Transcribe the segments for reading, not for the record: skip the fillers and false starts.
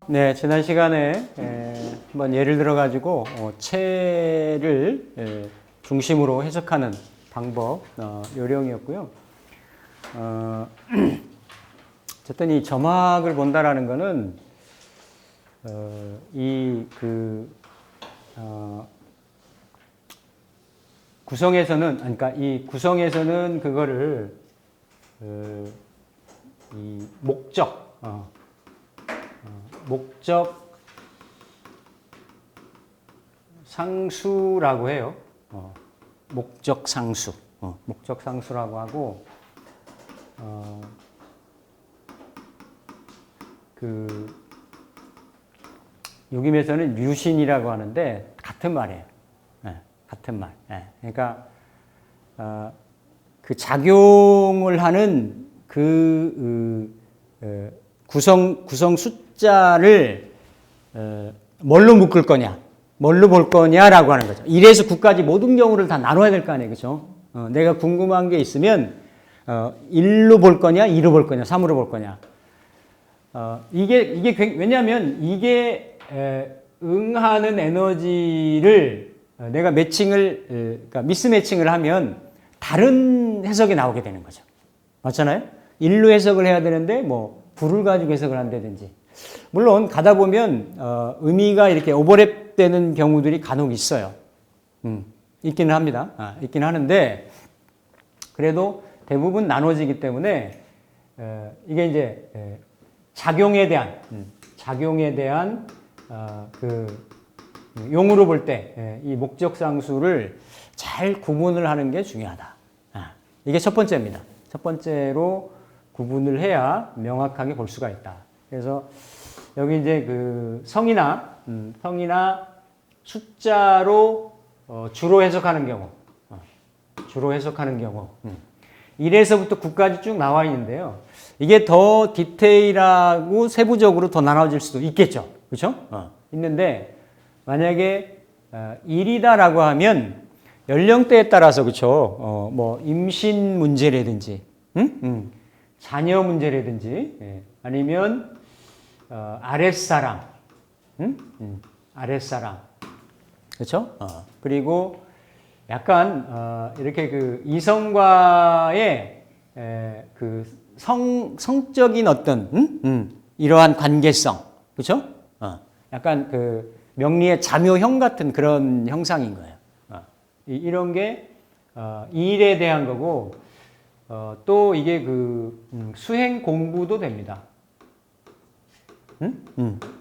네, 지난 시간에 한번 예를 들어 가지고 체를 중심으로 해석하는 방법 요령이었고요. 어쨌든 이 점학을 본다라는 거는 구성에서는, 그러니까 이 구성에서는 그거를 이 목적 상수라고 해요. 목적 상수, 목적 상수라고 하고, 요김에서는 류신이라고 하는데 같은 말이에요. 같은 말. 그러니까 그 작용을 하는 구성 숫자를 뭘로 묶을 거냐, 뭘로 볼 거냐라고 하는 거죠. 1에서 9까지 모든 경우를 다 나눠야 될 거 아니에요, 그렇죠? 내가 궁금한 게 있으면 1로 볼 거냐, 2로 볼 거냐, 3으로 볼 거냐. 왜냐하면 이게 응하는 에너지를 내가 그러니까 미스 매칭을 하면 다른 해석이 나오게 되는 거죠. 맞잖아요? 1로 해석을 해야 되는데 뭐 불을 가지고 해석을 한다든지. 물론 가다 보면 의미가 이렇게 오버랩되는 경우들이 간혹 있어요. 있기는 합니다. 있기는 하는데 그래도 대부분 나눠지기 때문에 이게 이제 작용에 대한 용어로 볼 때 이 목적 상수를 잘 구분을 하는 게 중요하다. 이게 첫 번째입니다. 첫 번째로 구분을 해야 명확하게 볼 수가 있다. 그래서 여기 이제 그 성이나 숫자로 주로 해석하는 경우, 1에서부터 9까지 쭉 나와 있는데요. 이게 더 디테일하고 세부적으로 더 나눠질 수도 있겠죠. 그렇죠? 있는데 만약에 1이다라고 하면 연령대에 따라서 그렇죠. 뭐 임신 문제라든지, 자녀 문제라든지, 아니면 아랫사람, 아랫사람, 그렇죠? 그리고 약간 이렇게 그 이성과의 그 성적인 어떤 이러한 관계성, 그렇죠? 약간 그 명리의 자묘형 같은 그런 형상인 거예요. 이런 게 일에 대한 거고, 또 이게 그 수행 공부도 됩니다.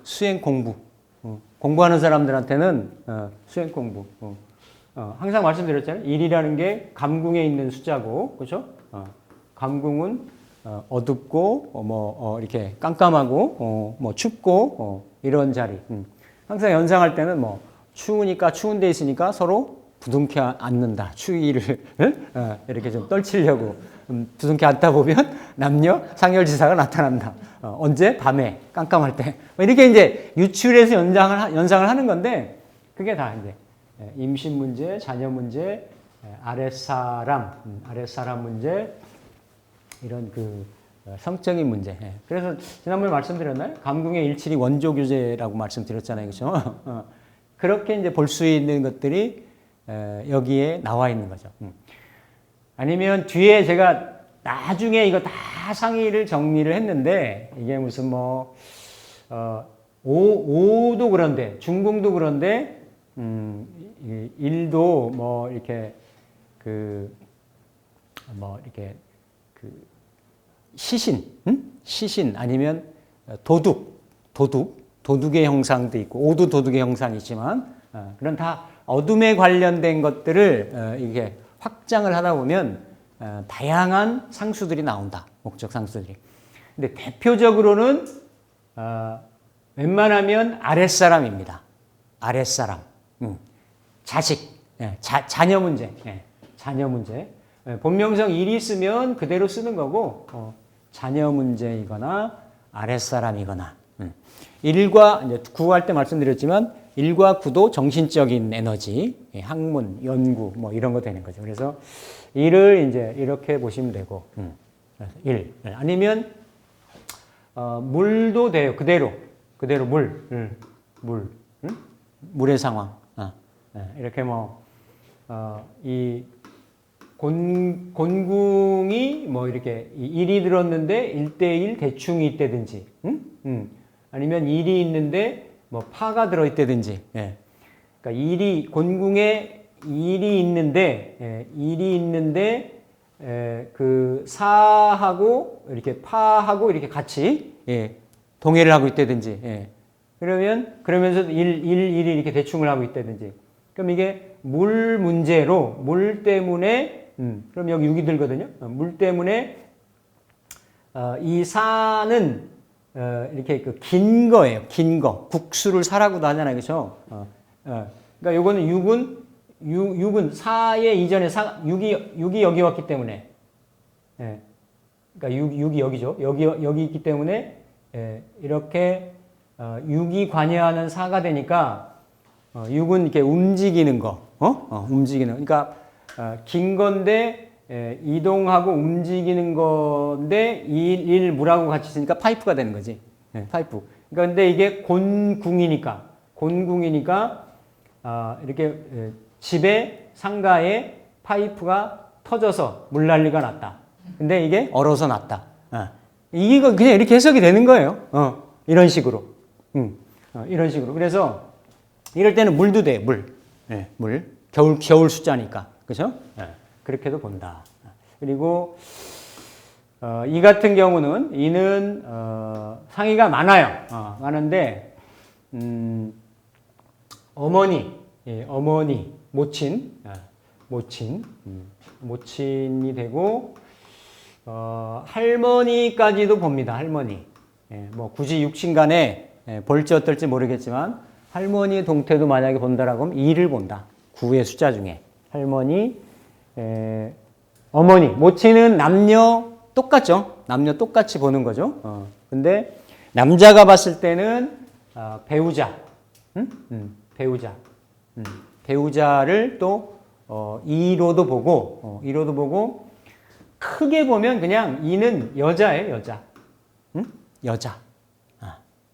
수행 공부. 공부하는 사람들한테는 수행 공부. 항상 말씀드렸잖아요. 1이라는 게 감궁에 있는 숫자고, 그렇죠? 감궁은 어둡고 이렇게 깜깜하고 뭐 춥고 이런 자리. 항상 연상할 때는 뭐 추우니까 추운 데 있으니까 서로 부둥켜 앉는다. 추위를 이렇게 좀 떨치려고 부둥켜 앉다 보면 남녀 상열지사가 나타난다. 언제? 밤에 깜깜할 때. 이렇게 이제 유출해서 연상을 하는 건데 그게 다 이제 임신 문제, 자녀 문제, 아랫사람 문제, 이런 그 성적인 문제. 그래서 지난번에 말씀드렸나요? 감궁의 일칠이 원조 교제라고 말씀드렸잖아요, 그렇죠? 그렇게 이제 볼 수 있는 것들이 여기에 나와 있는 거죠. 아니면 뒤에 제가 나중에 이거 다 상의를 정리를 했는데 이게 무슨 뭐 오도 그런데 중궁도 그런데 일도 뭐 이렇게 시신 아니면 도둑의 형상도 있고 오도 도둑의 형상이 있지만 그런 다 어둠에 관련된 것들을 이게 확장을 하다 보면 다양한 상수들이 나온다. 목적 상수들이. 근데 대표적으로는 웬만하면 아랫사람입니다. 아랫사람. 자식. 자녀 문제. 자녀 문제. 본명성 일이 있으면 그대로 쓰는 거고 자녀 문제이거나 아랫사람이거나 1과 이제 구할 때 말씀드렸지만 일과 구도 정신적인 에너지, 학문, 연구 뭐 이런 거 되는 거죠. 그래서 일을 이제 이렇게 보시면 되고, 일 아니면 물도 돼요. 그대로 물의 상황. 이렇게 이 곤궁이 뭐 이렇게 일이 들었는데 1대1 대충이 있다든지, 아니면 일이 있는데 뭐 파가 들어있다든지, 그러니까 곤궁에 일이 있는데, 그 사하고 이렇게 파하고 이렇게 같이 동해를 하고 있다든지, 그러면서 일이 이렇게 대충을 하고 있다든지, 그럼 이게 물 문제로 물 때문에 그럼 여기 6이 들거든요. 물 때문에 이 사는 이렇게 그 긴 거예요. 긴 거. 국수를 사라고도 하잖아요. 그렇죠? 그러니까 요거는 6은 사의 이전에 6이 여기 왔기 때문에, 그러니까 6이 여기죠. 여기 있기 때문에 이렇게 6이 관여하는 사가 되니까 6은 이렇게 움직이는 거, 움직이는. 그러니까 긴 건데 이동하고 움직이는 건데 일 물하고 같이 있으니까 파이프가 되는 거지. 파이프. 그러니까 근데 이게 곤궁이니까 이렇게 집에 상가에 파이프가 터져서 물난리가 났다. 근데 이게 얼어서 났다. 이게 그냥 이렇게 해석이 되는 거예요. 이런 식으로. 이런 식으로. 그래서 이럴 때는 물도 돼. 물. 겨울 숫자니까. 그죠? 그렇게도 본다. 그리고 이 같은 경우는 이는 상이가 많아요. 많은데 어머니, 모친이 되고 할머니까지도 봅니다. 할머니. 뭐 굳이 육신간에 볼지 어떨지 모르겠지만 할머니의 동태도 만약에 본다라고 하면 2를 본다. 9의 숫자 중에 할머니, 어머니, 모친은 남녀 똑같죠. 남녀 똑같이 보는 거죠. 근데 남자가 봤을 때는 배우자, 배우자를 또 2로도 보고 크게 보면 그냥 2는 여자예요. 여자.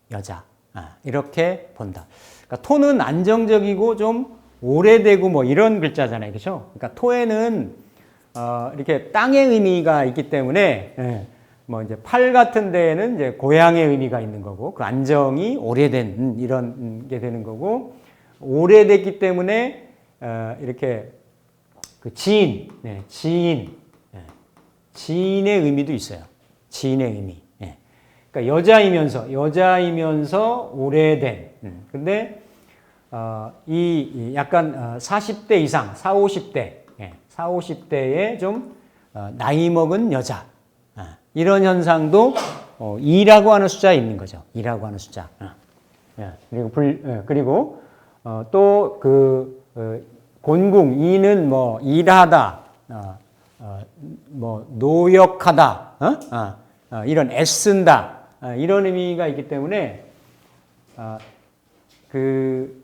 여자. 이렇게 본다. 그러니까 토는 안정적이고 좀 오래되고 뭐 이런 글자잖아요. 그렇죠? 그러니까 토에는 이렇게 땅의 의미가 있기 때문에 뭐 이제 팔 같은 데에는 이제 고향의 의미가 있는 거고 그 안정이 오래된 이런 게 되는 거고 오래됐기 때문에 이렇게 그 지인의 의미도 있어요. 지인의 의미. 그러니까 여자이면서 오래된. 근데 이 약간 40대 이상, 40~50대에 좀 나이 먹은 여자. 이런 현상도 2라고 하는 숫자에 있는 거죠. 2라고 하는 숫자. 그리고 또 그 곤궁 2는 뭐 일하다, 뭐 노역하다, 이런 애쓴다, 이런 의미가 있기 때문에 그러니까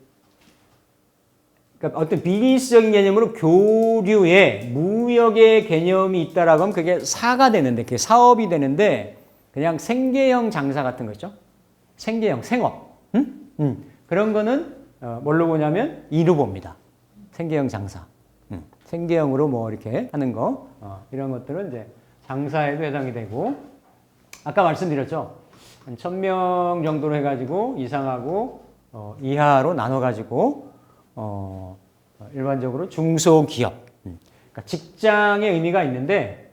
어떤 비즈니스적인 개념으로 교류의 무역의 개념이 있다라고 하면 그게 사가 되는데, 그게 사업이 되는데, 그냥 생계형 장사 같은 거 있죠? 생계형, 생업. 그런 거는 뭘로 보냐면 2로 봅니다. 생계형 장사. 생계형으로 뭐 이렇게 하는 거. 이런 것들은 이제 장사에도 해당이 되고, 아까 말씀드렸죠? 한 1000명 정도로 해가지고 이상하고 이하로 나눠가지고 일반적으로 중소기업, 그러니까 직장의 의미가 있는데,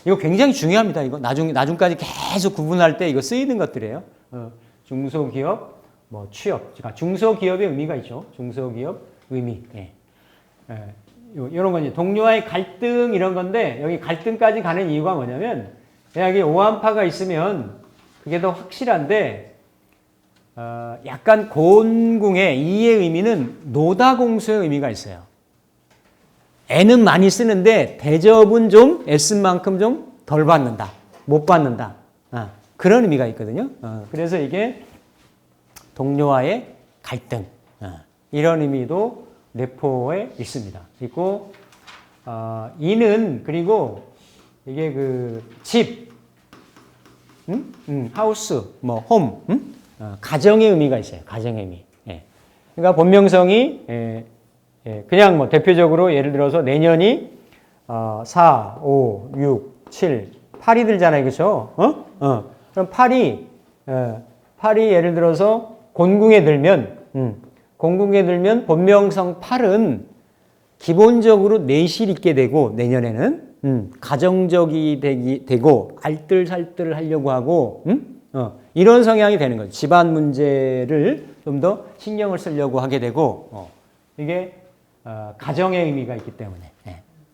이거 굉장히 중요합니다. 이거 나중까지 계속 구분할 때 이거 쓰이는 것들이에요. 중소기업, 뭐 취업, 그러니까 중소기업의 의미가 있죠. 중소기업 의미. 이런 건 이제 동료와의 갈등 이런 건데 여기 갈등까지 가는 이유가 뭐냐면 여기 오한파가 있으면 그게 더 확실한데. 약간 곤궁의 이의 의미는 노다공수의 의미가 있어요. 애는 많이 쓰는데 대접은 좀 애쓴 만큼 좀 덜 받는다. 못 받는다. 그런 의미가 있거든요. 그래서 이게 동료와의 갈등, 이런 의미도 내포에 있습니다. 있고, 이는 그리고 이게 그 집, 하우스, 뭐 홈, 가정의 의미가 있어요. 가정의 의미. 예. 그러니까 본명성이 그냥 뭐 대표적으로 예를 들어서 내년이 4, 5, 6, 7, 8이 들잖아요. 그렇죠? 그럼 8이 예를 들어서 곤궁에 들면 본명성 8은 기본적으로 내실 있게 되고 내년에는 가정적이 되고 알뜰살뜰 하려고 하고 이런 성향이 되는 거죠. 집안 문제를 좀 더 신경을 쓰려고 하게 되고 이게 가정의 의미가 있기 때문에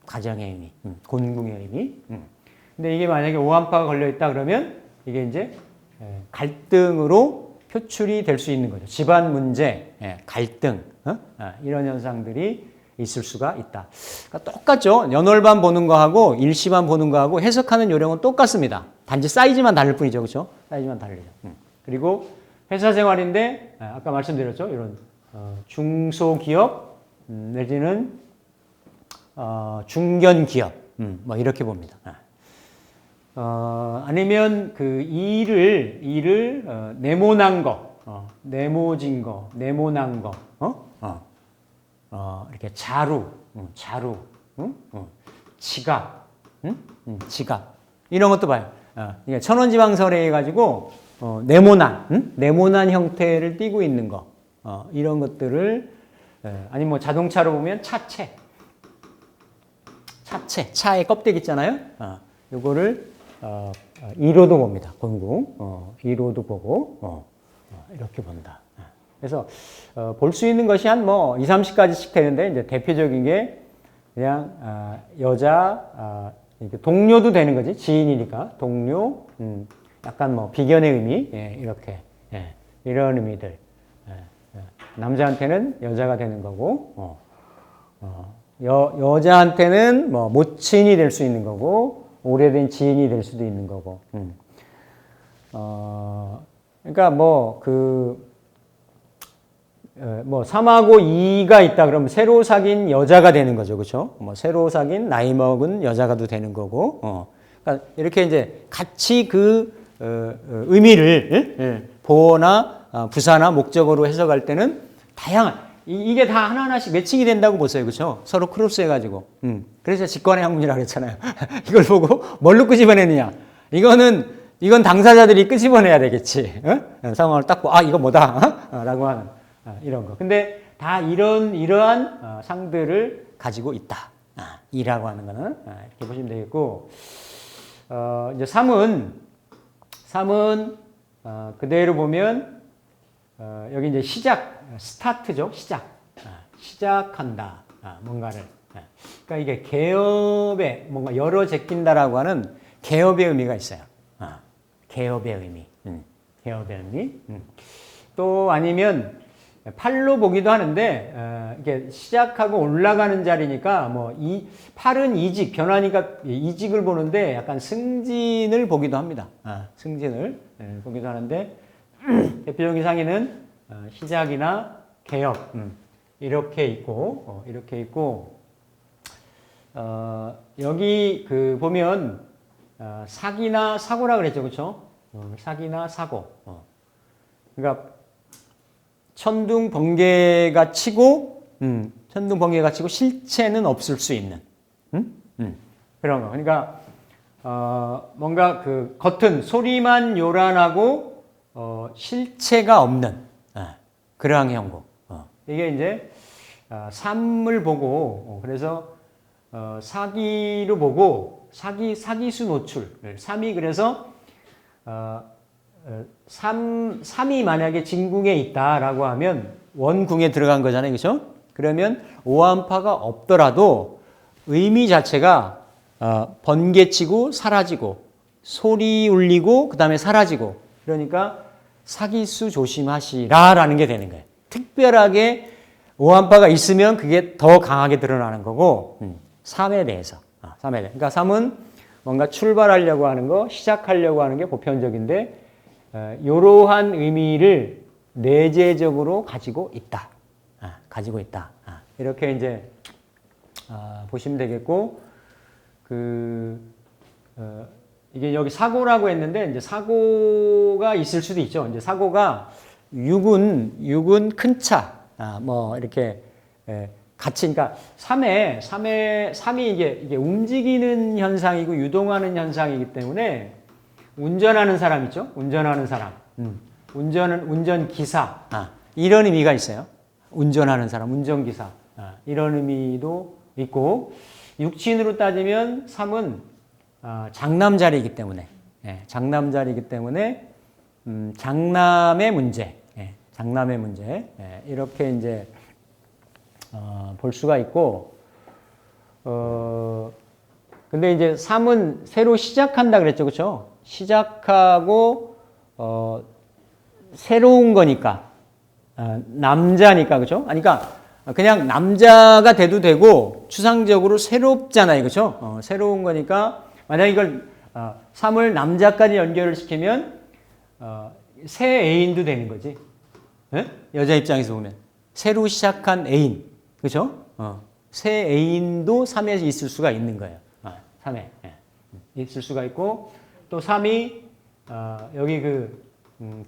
가정의 의미, 곤궁의 의미. 근데 이게 만약에 오한파가 걸려 있다 그러면 이게 이제 갈등으로 표출이 될 수 있는 거죠. 집안 문제, 갈등 이런 현상들이 있을 수가 있다. 그러니까 똑같죠. 연월반 보는 거하고 일시반 보는 거하고 해석하는 요령은 똑같습니다. 단지 사이즈만 다를 뿐이죠. 그렇죠? 사이즈만 다르죠. 그리고 회사 생활인데 아까 말씀드렸죠. 이런 중소기업 내지는 중견기업 뭐 이렇게 봅니다. 아니면 그 일을 네모난 거, 네모진 거, 네모난 거, 이렇게 자루, 지갑, 지갑 이런 것도 봐요. 그러니까 천원지방설에 해가지고 네모난 형태를 띠고 있는 거, 이런 것들을 아니 뭐 자동차로 보면 차체, 차의 껍데기 있잖아요. 요거를 2로도 봅니다. 곤궁 2로도 보고 이렇게 본다. 그래서 볼 수 있는 것이 한 뭐 2, 30가지씩 되는데 이제 대표적인 게 그냥 여자 동료도 되는 거지. 지인이니까 동료, 약간 뭐 비견의 의미 이렇게 이런 의미들. 남자한테는 여자가 되는 거고 여자한테는 뭐 모친이 될 수 있는 거고 오래된 지인이 될 수도 있는 거고. 그러니까 뭐 3하고 2가 있다 그러면 새로 사귄 여자가 되는 거죠. 그렇죠? 뭐 새로 사귄 나이 먹은 여자가도 되는 거고. 그러니까 이렇게 이제 같이 그 의미를 보어나 부사나 목적어로 해석할 때는 다양한 이게 다 하나하나씩 매칭이 된다고 보세요. 그렇죠? 서로 크로스 해가지고. 그래서 직관의 학문이라고 그랬잖아요. 이걸 보고 뭘로 끄집어내느냐. 이건 당사자들이 끄집어내야 되겠지. 상황을 딱 보고, 이거 뭐다. 라고 하는, 이런 거. 근데 다 이러한 상들을 가지고 있다. 이라고 하는 거는, 이렇게 보시면 되겠고, 이제 3은, 그대로 보면, 여기 이제 스타트죠. 시작한다. 뭔가를. 그러니까 이게 개업에 뭔가 열어 제낀다라고 하는 개업의 의미가 있어요. 개업의 의미. 개업의 의미. 또 아니면 팔로 보기도 하는데, 이게 시작하고 올라가는 자리니까 뭐 팔은 이직, 변화니까 이직을 보는데 약간 승진을 보기도 합니다. 승진을 보기도 하는데, 대표적인 상의는 시작이나 개업 이렇게 있고 여기 그 보면 사기나 사고라 그랬죠, 그렇죠? 사기나 사고. 그러니까 천둥 번개가 치고 실체는 없을 수 있는 그런 거. 그러니까 뭔가 그 겉은 소리만 요란하고 실체가 없는 그러한 형국. 이게 이제 삶을 보고 그래서 사기로 보고 사기수 노출. 삶이 그래서 삶이 만약에 진궁에 있다라고 하면 원궁에 들어간 거잖아요, 그렇죠? 그러면 오한파가 없더라도 의미 자체가 번개치고 사라지고 소리 울리고 그 다음에 사라지고 그러니까 사기수 조심하시라라는 게 되는 거예요. 특별하게 오한파가 있으면 그게 더 강하게 드러나는 거고 삶에 대해서. 그러니까 삶은 뭔가 출발하려고 하는 거, 시작하려고 하는 게 보편적인데 이러한 의미를 내재적으로 가지고 있다. 가지고 있다. 이렇게 이제 보시면 되겠고, 이게 여기 사고라고 했는데, 이제 사고가 있을 수도 있죠. 이제 사고가 육은 큰 차, 뭐 이렇게 같이, 그러니까 삼이 이게 움직이는 현상이고 유동하는 현상이기 때문에 운전하는 사람 있죠? 운전하는 사람. 운전기사. 이런 의미가 있어요. 운전하는 사람, 운전기사. 이런 의미도 있고, 육친으로 따지면 3은 장남자리이기 때문에, 장남자리이기 때문에, 장남의 문제, 장남의 문제, 이렇게 이제, 볼 수가 있고, 근데 이제 3은 새로 시작한다 그랬죠. 그쵸? 시작하고, 새로운 거니까, 남자니까, 그죠? 그러니까, 그냥 남자가 돼도 되고, 추상적으로 새롭잖아요. 그죠? 새로운 거니까, 만약 이걸, 3을 남자까지 연결을 시키면, 새 애인도 되는 거지. 여자 입장에서 보면. 새로 시작한 애인. 그죠? 새 애인도 3에 있을 수가 있는 거예요. 3에. 있을 수가 있고, 또 3이, 여기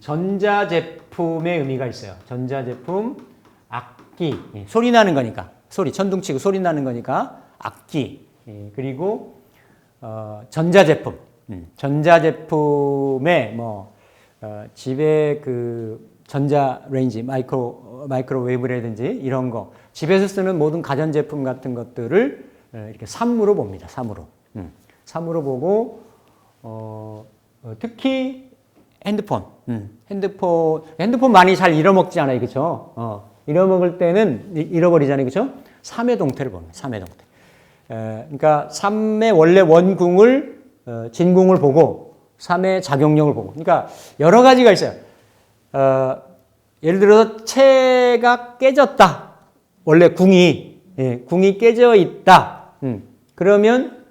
전자제품의 의미가 있어요. 전자제품, 악기. 소리 나는 거니까. 천둥치고 소리 나는 거니까, 악기. 그리고, 전자제품. 전자제품에 집에 전자 레인지, 마이크로웨이브라든지 이런 거. 집에서 쓰는 모든 가전제품 같은 것들을 이렇게 3으로 봅니다. 3으로. 3으로 보고, 특히 핸드폰. 핸드폰 많이 잘 잃어먹지 않아요. 그죠? 잃어먹을 때는 잃어버리잖아요. 그죠? 3의 동태를 봅니다. 3의 동태. 그러니까 3의 원래 원궁을, 진궁을 보고 3의 작용력을 보고. 그러니까 여러 가지가 있어요. 예를 들어서 채가 깨졌다. 원래 궁이 깨져 있다. 그러면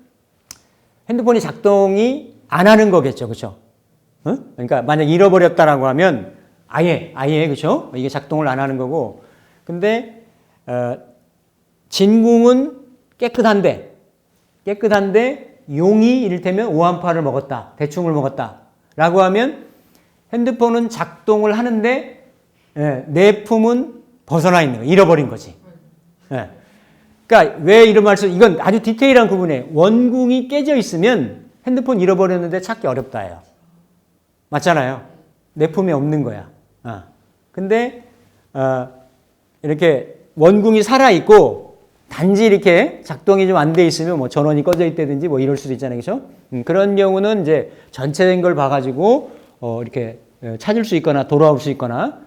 핸드폰이 작동이 안 하는 거겠죠. 그죠? 그러니까 만약 잃어버렸다라고 하면 아예 그죠? 이게 작동을 안 하는 거고. 근데 진궁은 깨끗한데 용이 이를테면 오한파를 먹었다. 대충을 먹었다. 라고 하면 핸드폰은 작동을 하는데 내 품은 벗어나 있는 거예요. 잃어버린 거지. 그러니까 왜 이런 말씀, 이건 아주 디테일한 구분이에요. 원궁이 깨져 있으면 핸드폰 잃어버렸는데 찾기 어렵다예요. 맞잖아요. 내 품에 없는 거야. 근데 이렇게 원궁이 살아있고 단지 이렇게 작동이 좀 안 돼 있으면 뭐 전원이 꺼져 있다든지 뭐 이럴 수도 있잖아요. 그죠? 그런 경우는 이제 전체된 걸 봐가지고 이렇게 찾을 수 있거나 돌아올 수 있거나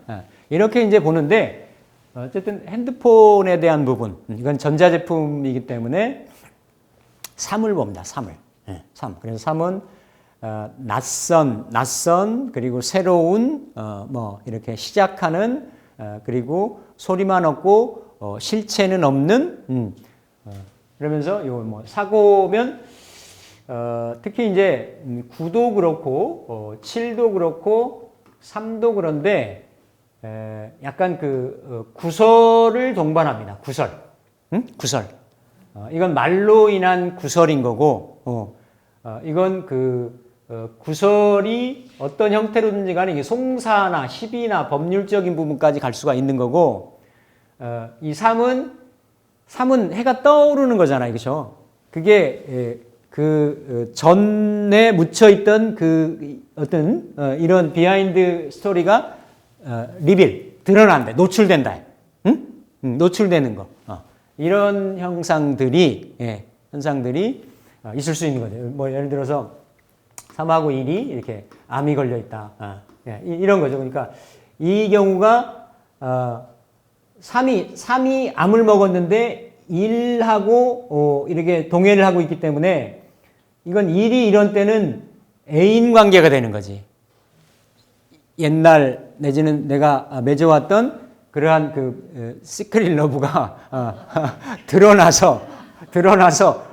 이렇게 이제 보는데 어쨌든 핸드폰에 대한 부분, 이건 전자제품이기 때문에 3을 봅니다. 3을. 3. 그래서 3은 낯선 그리고 새로운 뭐 이렇게 시작하는 그리고 소리만 없고 실체는 없는 그러면서 요 뭐 사고면 특히 이제 9도 그렇고 7도 그렇고 3도 그런데 약간 구설을 동반합니다. 구설. 구설. 이건 말로 인한 구설인 거고 이건 구설이 어떤 형태로든지 간에 이게 송사나 시비나 법률적인 부분까지 갈 수가 있는 거고 이 3은 해가 떠오르는 거잖아요. 그렇죠? 그게 전에 묻혀 있던 어떤 이런 비하인드 스토리가 드러난다. 노출된다. 응? 노출되는 거. 이런 현상들이 있을 수 있는 거죠. 뭐 예를 들어서 3하고 1이 이렇게 암이 걸려 있다. 이런 거죠. 그러니까 이 경우가 3이 암을 먹었는데 1하고 이렇게 동해를 하고 있기 때문에 이건 1이 이런 때는 애인 관계가 되는 거지. 옛날 내지는 내가 맺어왔던 그러한 시크릿 러브가 드러나서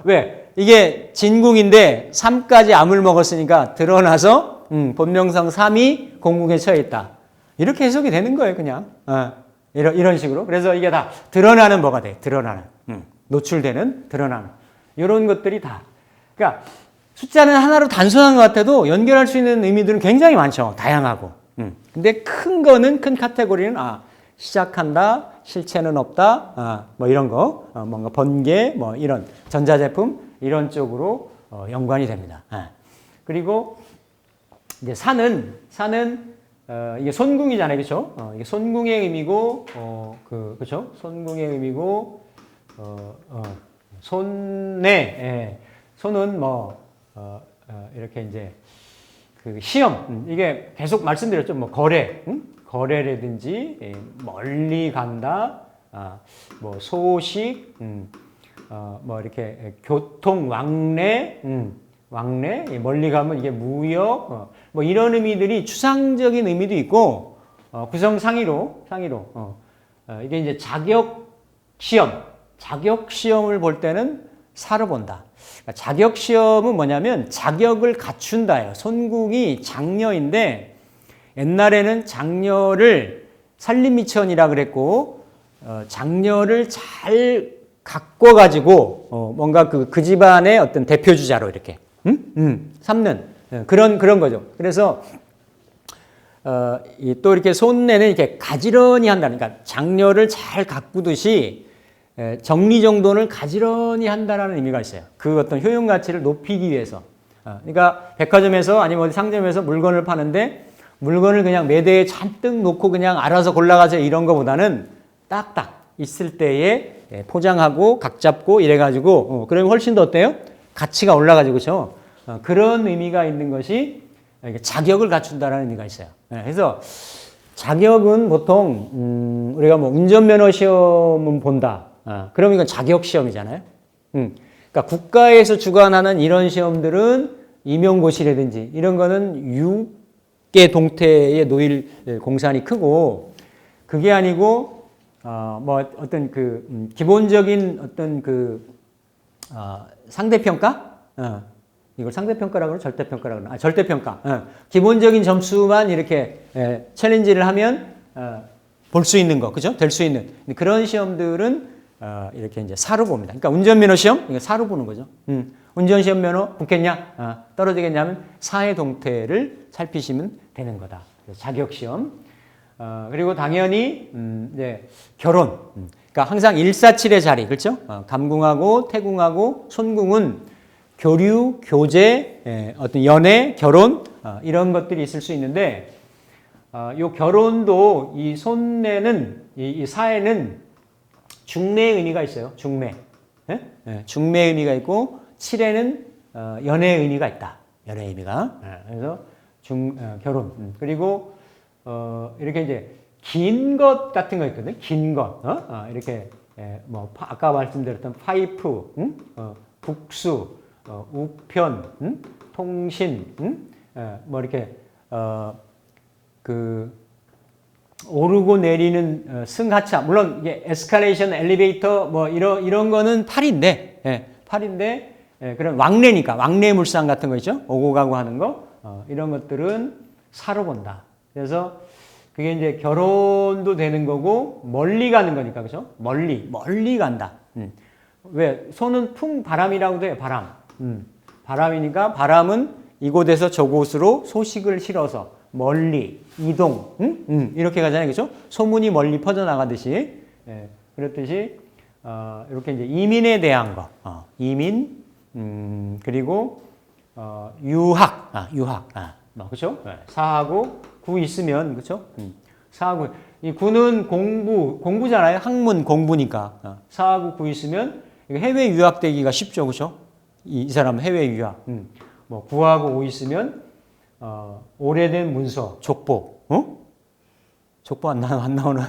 왜 이게 진궁인데 3까지 암을 먹었으니까 드러나서 본명성 3이 공궁에 처해 있다. 이렇게 해석이 되는 거예요, 그냥. 이런 식으로. 그래서 이게 다 드러나는 뭐가 돼? 드러나는. 노출되는, 드러나는. 이런 것들이 다. 그러니까 숫자는 하나로 단순한 것 같아도 연결할 수 있는 의미들은 굉장히 많죠. 다양하고. 근데 큰 거는, 큰 카테고리는, 시작한다, 실체는 없다, 뭐 이런 거, 뭔가 번개, 뭐 이런 전자제품, 이런 쪽으로 연관이 됩니다. 그리고 이제 산은 이게 손궁이잖아요, 그렇죠? 이게 손궁의 의미고, 그렇죠? 손궁의 의미고, 손은 뭐 이렇게 이제 그 시험, 이게 계속 말씀드렸죠, 뭐 거래라든지 멀리 간다, 뭐 소식, 뭐 이렇게 교통 왕래, 멀리 가면 이게 무역, 뭐 이런 의미들이 추상적인 의미도 있고, 구성 상의로, 이게 이제 자격 시험을 볼 때는 사로 본다. 그러니까 자격 시험은 뭐냐면 자격을 갖춘다예요. 손궁이 장녀인데 옛날에는 장녀를 산림미천이라 그랬고, 장녀를 잘 가꿔 가지고 뭔가 그 집안의 어떤 대표주자로 이렇게 삼는 그런 거죠. 그래서 또 이렇게 손내는 이렇게 가지런히 한다는, 그러니까 장녀를 잘 가꾸듯이 정리정돈을 가지런히 한다라는 의미가 있어요. 그 어떤 효용 가치를 높이기 위해서. 그러니까 백화점에서 아니면 어디 상점에서 물건을 파는데 물건을 그냥 매대에 잔뜩 놓고 그냥 알아서 골라가세요 이런 거보다는 딱딱 있을 때에 포장하고 각 잡고 이래가지고 그러면 훨씬 더 어때요? 가치가 올라가지고 그렇죠? 그런 의미가 있는 것이 자격을 갖춘다라는 의미가 있어요. 그래서 자격은 보통 우리가 뭐 운전면허 시험은 본다. 그러면 이건 자격 시험이잖아요. 그러니까 국가에서 주관하는 이런 시험들은 임용고시라든지 이런 거는 육계 동태의 노일 공산이 크고, 그게 아니고 뭐 어떤 그 기본적인 어떤 그 상대평가, 이걸 상대평가라고 그러나 절대평가라고 그러나, 절대평가. 기본적인 점수만 이렇게 챌린지를 하면 볼 수 있는 거, 그죠? 될 수 있는 그런 시험들은 이렇게 이제 사로 봅니다. 그러니까 운전면허 시험, 이거 사로 보는 거죠. 운전시험 면허 붙겠냐, 떨어지겠냐면 사의 동태를 살피시면 되는 거다. 자격시험. 그리고 당연히 이제 결혼. 그러니까 항상 147의 자리, 그렇죠? 감궁하고 태궁하고 손궁은 교류, 교제, 어떤 연애, 결혼 이런 것들이 있을 수 있는데, 요 결혼도 이 손내는 이 사에는 중매의 의미가 있어요. 중매. 중매의 의미가 있고, 칠에는 연애의 의미가 있다. 연애의 의미가. 그래서 결혼. 그리고 이렇게 이제 긴 것 같은 거 있거든. 긴 것. 이렇게 뭐 아까 말씀드렸던 파이프, 북수, 우편, 통신, 뭐 이렇게 오르고 내리는 승하차, 물론 이게 에스컬레이션, 엘리베이터 뭐 이런 거는 팔인데, 그런 왕래니까 왕래 물상 같은 거 있죠, 오고 가고 하는 거, 이런 것들은 사로 본다. 그래서 그게 이제 결혼도 되는 거고 멀리 가는 거니까, 그죠? 멀리 간다. 왜 손은 바람이라고도 해요. 바람이니까 바람은 이곳에서 저곳으로 소식을 실어서 멀리 이동, 이렇게 가잖아요, 그렇죠? 소문이 멀리 퍼져나가듯이, 그렇듯이 이렇게 이제 이민에 대한 거, 이민, 그리고 유학, 그렇죠? 사하고 구 있으면, 그렇죠? 사하고 이 구는 공부잖아요, 학문 공부니까. 사하고 구 있으면 해외 유학되기가 쉽죠, 그렇죠? 이 사람 해외 유학. 뭐 구하고 오 있으면 오래된 문서, 족보, 족보 안 나오나요?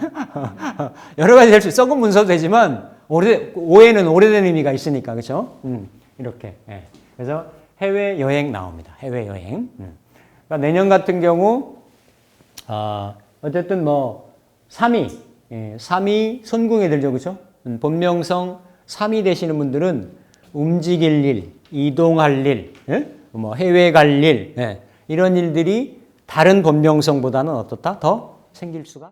여러 가지 될 수 있어. 썩은 문서도 되지만, 오해는 오래된 의미가 있으니까, 그죠? 이렇게. 그래서 해외여행 나옵니다. 해외여행. 그러니까 내년 같은 경우, 어쨌든 뭐, 3위 손궁에 들죠, 그죠? 본명성 3위 되시는 분들은 움직일 일, 이동할 일, 뭐 해외 갈 일, 이런 일들이 다른 본명성보다는 어떻다? 더 생길 수가